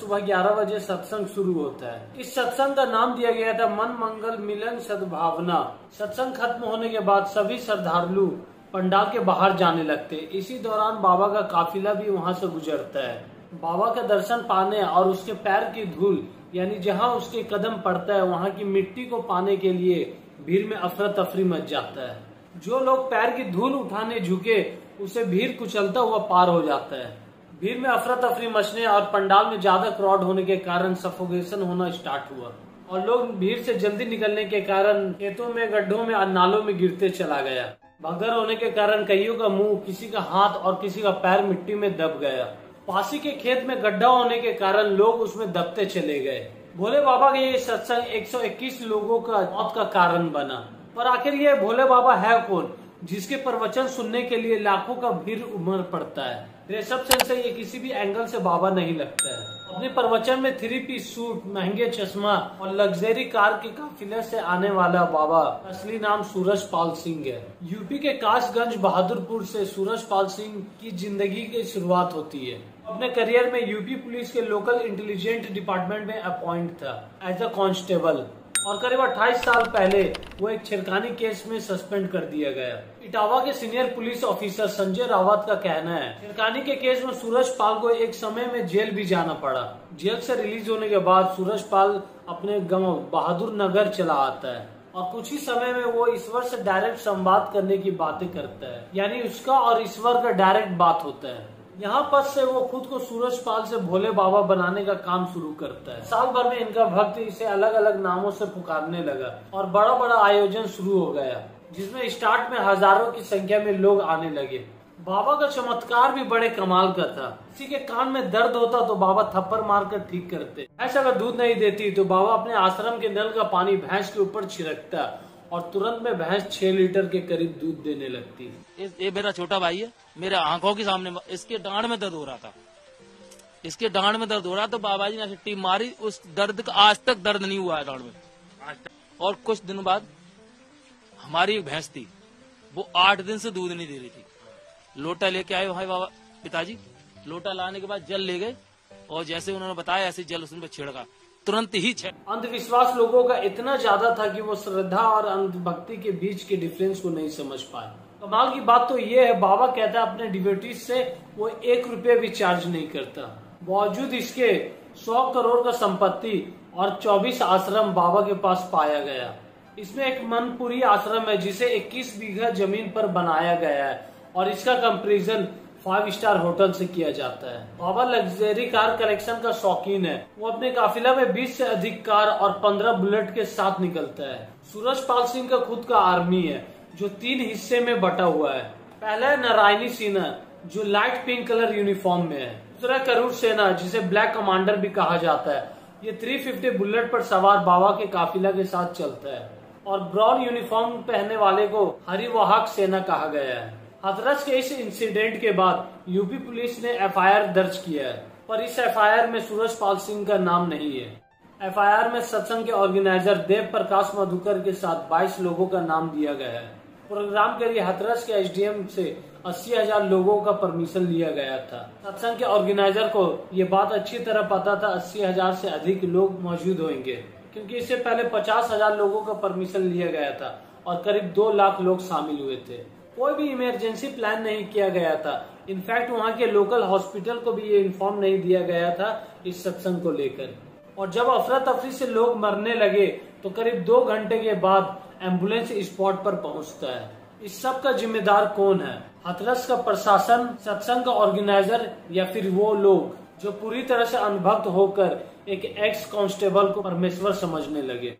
सुबह 11 बजे सत्संग शुरू होता है। इस सत्संग का नाम दिया गया था मन मंगल मिलन सद्भावना। सत्संग खत्म होने के बाद सभी श्रद्धालु पंडाल के बाहर जाने लगते। इसी दौरान बाबा का काफिला भी वहां से गुजरता है। बाबा का दर्शन पाने और उसके पैर की धूल यानी जहां उसके कदम पड़ता है वहां की मिट्टी को पाने के लिए भीड़ में अफरा तफरी मच जाता है। जो लोग पैर की धूल उठाने झुके उसे भीड़ कुचलता हुआ पार हो जाता है। भीड़ में अफरा तफरी मचने और पंडाल में ज्यादा क्राउड होने के कारण सफोकेशन होना स्टार्ट हुआ और लोग भीड़ से जल्दी निकलने के कारण खेतों में, गड्ढों में और नालों में गिरते चला गया। भगदड़ होने के कारण कईयों का मुंह, किसी का हाथ और किसी का पैर मिट्टी में दब गया। पासी के खेत में गड्ढा होने के कारण लोग उसमें दबते चले गए। भोले बाबा का ये सत्संग 121 लोगों का मौत का कारण बना। पर आखिर ये भोले बाबा है कौन जिसके प्रवचन सुनने के लिए लाखों का भीड़ उमड़ पड़ता है? ड्रेसअप सेंस से ये किसी भी एंगल से बाबा नहीं लगता है। अपने प्रवचन में 3 पीस सूट, महंगे चश्मा और लग्जरी कार के काफिले से आने वाला बाबा असली नाम सूरजपाल सिंह है। यूपी के कासगंज बहादुरपुर से सूरजपाल सिंह की जिंदगी की शुरुआत होती है। अपने करियर में यूपी पुलिस के लोकल इंटेलिजेंस डिपार्टमेंट में अपॉइंट था एज अ कांस्टेबल और करीब 28 साल पहले वो एक छिड़कानी केस में सस्पेंड कर दिया गया। इटावा के senior police officer Sanjay Rawat का कहना है छिड़कानी के केस में सूरजपाल को एक समय में जेल भी जाना पड़ा। जेल से रिलीज होने के बाद सूरजपाल अपने गांव बहादुर नगर चला आता है और कुछ ही समय में वो ईश्वर से डायरेक्ट संवाद करने की बातें करता है, यानी उसका और ईश्वर का डायरेक्ट बात होता है। यहाँ पर से वो खुद को सूरजपाल से भोले बाबा बनाने का काम शुरू करता है। साल भर में इनका भक्त इसे अलग अलग नामों से पुकारने लगा और बड़ा बड़ा आयोजन शुरू हो गया, जिसमें स्टार्ट में हजारों की संख्या में लोग आने लगे। बाबा का चमत्कार भी बड़े कमाल का था। किसी के कान में दर्द होता तो बाबा थप्पड़ मारकर ठीक करते। भैंस अगर दूध नहीं देती तो बाबा अपने आश्रम के नल का पानी भैंस के ऊपर छिड़कता और तुरंत में भैंस 6 लीटर के करीब दूध देने लगती। ये मेरा छोटा भाई है, मेरे आंखों के सामने इसके डांड में दर्द हो रहा था। इसके डांड में दर्द हो रहा तो बाबा जी ने टीम मारी, उस दर्द का आज तक दर्द नहीं हुआ है डांड में। और कुछ दिन बाद हमारी एक भैंस थी, वो 8 दिन से दूध नहीं दे रही थी। लोटा लेके आए भाई बाबा पिताजी, लोटा लाने के बाद जल ले गए और जैसे उन्होंने बताया ऐसे जल उसमें छिड़का, तुरंत ही अंधविश्वास लोगों का इतना ज्यादा था कि वो श्रद्धा और अंधभक्ति के बीच के डिफरेंस को नहीं समझ पाए। कमाल की बात तो ये है, बाबा कहता है अपने डिवोटीज से वो 1 रुपया भी चार्ज नहीं करता। बावजूद इसके 100 करोड़ का संपत्ति और 24 आश्रम बाबा के पास पाया गया। इसमें एक मनपुरी आश्रम है जिसे 21 बीघा जमीन पर बनाया गया है और इसका कंपेरिजन 5 स्टार होटल से किया जाता है। बाबा लग्जरी कार कलेक्शन का शौकीन है। वो अपने काफिला में 20 से अधिक कार और 15 बुलेट के साथ निकलता है। सूरजपाल सिंह का खुद का आर्मी है जो 3 हिस्से में बटा हुआ है। पहला है नारायणी सेना जो लाइट पिंक कलर यूनिफॉर्म में है। दूसरा करूर सेना जिसे ब्लैक कमांडर भी कहा जाता है। ये 350 बुलेट पर सवार बाबा के काफिला के साथ चलता है और ब्राउन यूनिफॉर्म पहनने वाले को हरिवाहक सेना कहा गया है। हाथरस के इस इंसिडेंट के बाद यूपी पुलिस ने FIR दर्ज किया है, पर इस FIR में सूरजपाल सिंह का नाम नहीं है। FIR में सत्संग के ऑर्गेनाइजर देव प्रकाश मधुकर के साथ 22 लोगों का नाम दिया गया है। प्रोग्राम के लिए हाथरस के SDM से 80,000 लोगों का परमिशन लिया गया था। सत्संग के ऑर्गेनाइजर को ये बात अच्छी तरह पता था 80,000 से अधिक लोग मौजूद होंगे, क्योंकि इससे पहले 50,000 लोगों का परमिशन लिया गया था और करीब 2 लाख लोग शामिल हुए थे। कोई भी इमरजेंसी प्लान नहीं किया गया था। इनफैक्ट वहाँ के लोकल हॉस्पिटल को भी ये इन्फॉर्म नहीं दिया गया था इस सत्संग को लेकर। और जब अफरा तफरी से लोग मरने लगे तो करीब 2 घंटे के बाद एम्बुलेंस स्पॉट पर पहुंचता है। इस सब का जिम्मेदार कौन है? हाथरस का प्रशासन, सत्संग का ऑर्गेनाइजर या फिर वो लोग जो पूरी तरह से अनभक्त होकर एक एक्स कांस्टेबल को परमेश्वर समझने लगे?